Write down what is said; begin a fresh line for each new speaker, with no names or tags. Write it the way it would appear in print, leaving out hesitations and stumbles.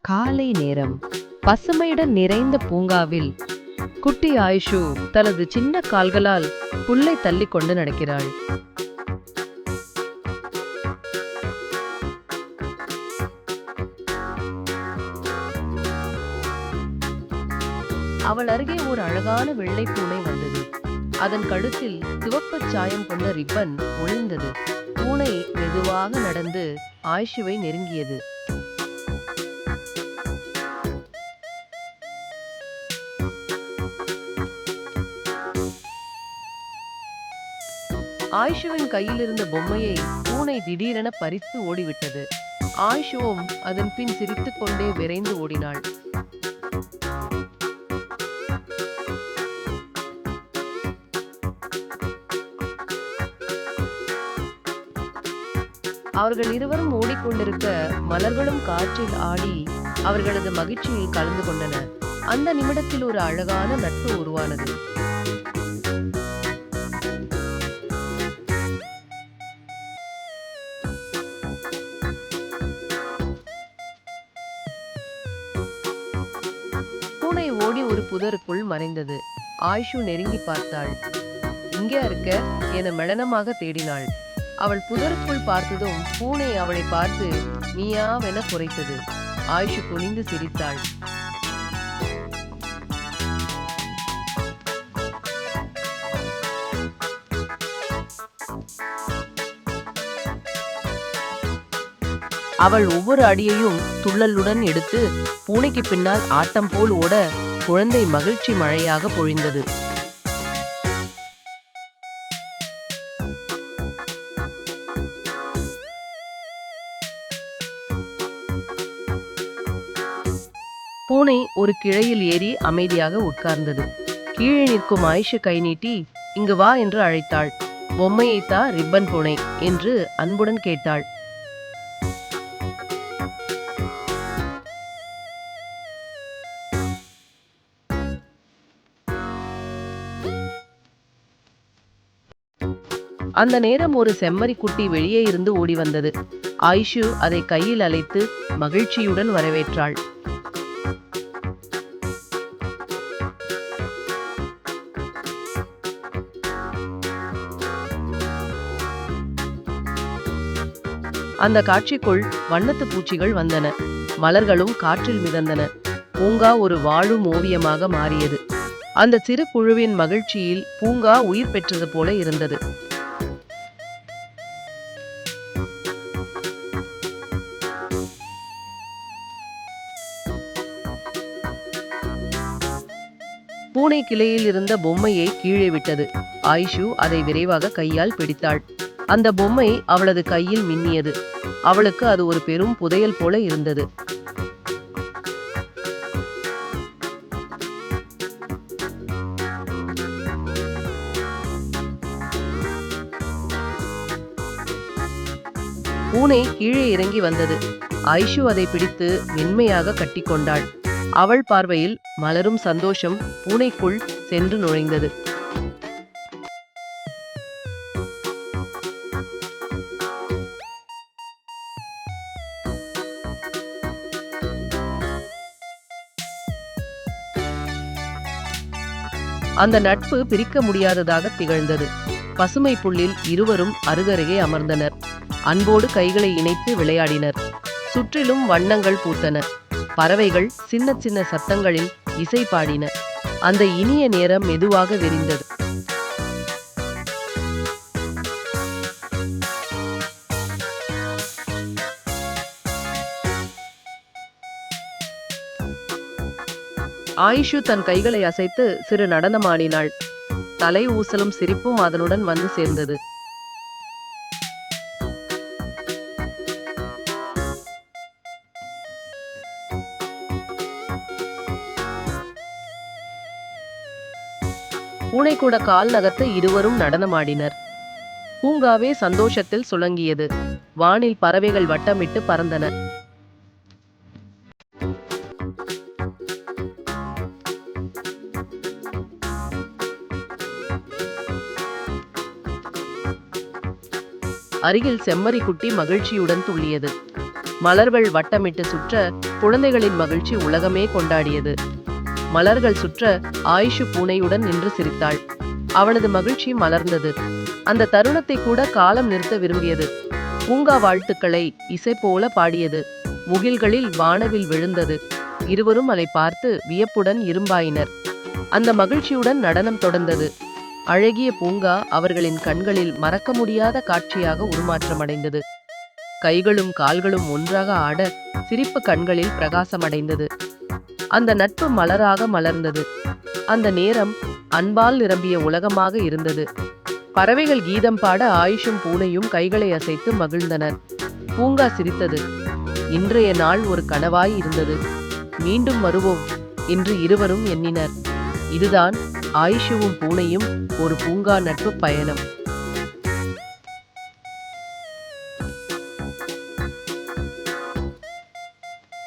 காலை நேரம். பசுமையுடன் நிறைந்த பூங்காவில் குட்டி ஆயுஷு தனது சின்ன கால்களால் புல்லை தள்ளிக் கொண்டு நடக்கிறாள். அவள் அருகே ஒரு அழகான வெள்ளை பூனை வந்தது. அதன் கழுத்தில் சிவப்பு சாயம் கொண்ட ரிப்பன் ஒளிர்ந்தது. பூனை மெதுவாக நடந்து ஆயுஷுவை நெருங்கியது. ஆயுஷுவின் கையில் இருந்த பொம்மையை பூனை திடீரென பறித்து ஓடிவிட்டது. ஆயுஷுவும் அதன் பின் சிரித்துக் கொண்டே விரைந்து ஓடினாள். அவர்கள் இருவரும் ஓடிக்கொண்டிருக்க மலர்களும் காற்றில் ஆடி அவர்களது மகிழ்ச்சியில் கலந்து கொண்டன. அந்த நிமிடத்தில் ஒரு அழகான நட்பு உருவானது. பூனை ஓடி ஒரு புதருக்குள் மறைந்தது. ஆயுஷு நெருங்கி பார்த்தாள். இங்கே இருக்க என மெளனமாக தேடினாள். அவள் புதருக்குள் பார்த்ததும் பூனை அவளை பார்த்து நீயாவென குறைத்தது. ஆயுஷு குனிந்து சிரித்தாள். அவள் ஒவ்வொரு அடியையும் துள்ளலுடன் எடுத்து பூனைக்கு பின்னால் ஆட்டம் போல் ஓட குழந்தை மகிழ்ச்சி மழையாக பொழிந்தது. பூனை ஒரு கிளையில் ஏறி அமைதியாக உட்கார்ந்தது. கீழே நிற்கும் ஆயுஷு கை நீட்டி இங்கு வா என்று அழைத்தாள். பொம்மையைத்தா ரிப்பன் பூனை என்று அன்புடன் கேட்டாள். அந்த நேரம் ஒரு செம்மறி குட்டி வெளியே இருந்து ஓடி வந்தது. ஆயுஷு அதை கையில் அழைத்து மகிழ்ச்சியுடன் வரவேற்றாள். அந்த காட்சிக்குள் வண்ணத்து பூச்சிகள் வந்தன. மலர்களும் காற்றில் மிதந்தன. பூங்கா ஒரு வாழும் ஓவியமாக மாறியது. அந்த சிறு குழுவின் மகிழ்ச்சியில் பூங்கா உயிர் பெற்றது போல இருந்தது. பூனை கிளையில் இருந்த பொம்மையை கீழே விட்டது. ஆயுஷு அதை விரைவாக கையால் பிடித்தாள். அந்த பொம்மை அவளது கையில் மின்னியது. அவளுக்கு அது ஒரு பெரும் புதையல் போல இருந்தது. பூனை கீழே இறங்கி வந்தது. ஆயுஷு அதை பிடித்து மென்மையாக கட்டிக்கொண்டாள். அவள் பார்வையில் மலரும் சந்தோஷம் பூனைக்குள் சென்று நுழைந்தது. அந்த நட்பு பிரிக்க முடியாததாக திகழ்ந்தது. பசுமை புல்லில் இருவரும் அருகருகே அமர்ந்தனர். அன்போடு கைகளை இணைத்து விளையாடினர். சுற்றிலும் வண்ணங்கள் பூத்தன. பறவைகள் சின்ன சின்ன சத்தங்களில் இசை பாடின. அந்த இனிய நேரம் மெதுவாக விரிந்தது. ஆயுஷு தன் கைகளை அசைத்து சிறு நடனமாடினாள். தலை ஊசலும் சிரிப்பும் அதனுடன் வந்து சேர்ந்தது. பூனை கூட கால் நகர்த்த இருவரும் நடனமாடினர். பூங்காவே சந்தோஷத்தில் சுழங்கியது. வானில் பறவைகள் வட்டமிட்டு பறந்தன. அருகில் செம்மறி குட்டி மகிழ்ச்சியுடன் துள்ளியது. மலர்கள் வட்டமிட்டு சுற்ற குழந்தைகளின் மகிழ்ச்சி உலகமே கொண்டாடியது. மலர்கள் சுற்ற ஆயிஷு பூனையுடன் நின்று சிரித்தாள். அவனது மகிழ்ச்சி மலர்ந்தது. அந்த தருணத்தை கூட காலம் நிறுத்த விரும்பியது. பூங்கா வாழ்த்துக்களை இசை போல பாடியது. முகில்களில் வானவில் விழுந்தது. இருவரும் அதை பார்த்து வியப்புடன் இரும்பாயினர். அந்த மகிழ்ச்சியுடன் நடனம் தொடர்ந்தது. அழகிய பூங்கா அவர்களின் கண்களில் மறக்க முடியாத காட்சியாக உருமாற்றமடைந்தது. கைகளும் கால்களும் ஒன்றாக ஆட சிரிப்பு கண்களில் பிரகாசமடைந்தது. அந்த நட்பு மலராக மலர்ந்தது. அந்த நேரம் அன்பால் நிரம்பிய உலகமாக இருந்தது. பறவைகள் கீதம் பாட ஆயிஷும் பூனையும் கைகளை அசைத்து மகிழ்ந்தனர். பூங்கா சிரித்தது. இன்றைய நாள் ஒரு கனவாய் இருந்தது. மீண்டும் வருவோம் என்று இருவரும் எண்ணினர். இதுதான் ஆயிஷுவும் பூனையும் ஒரு பூங்கா நட்பு பயணம்.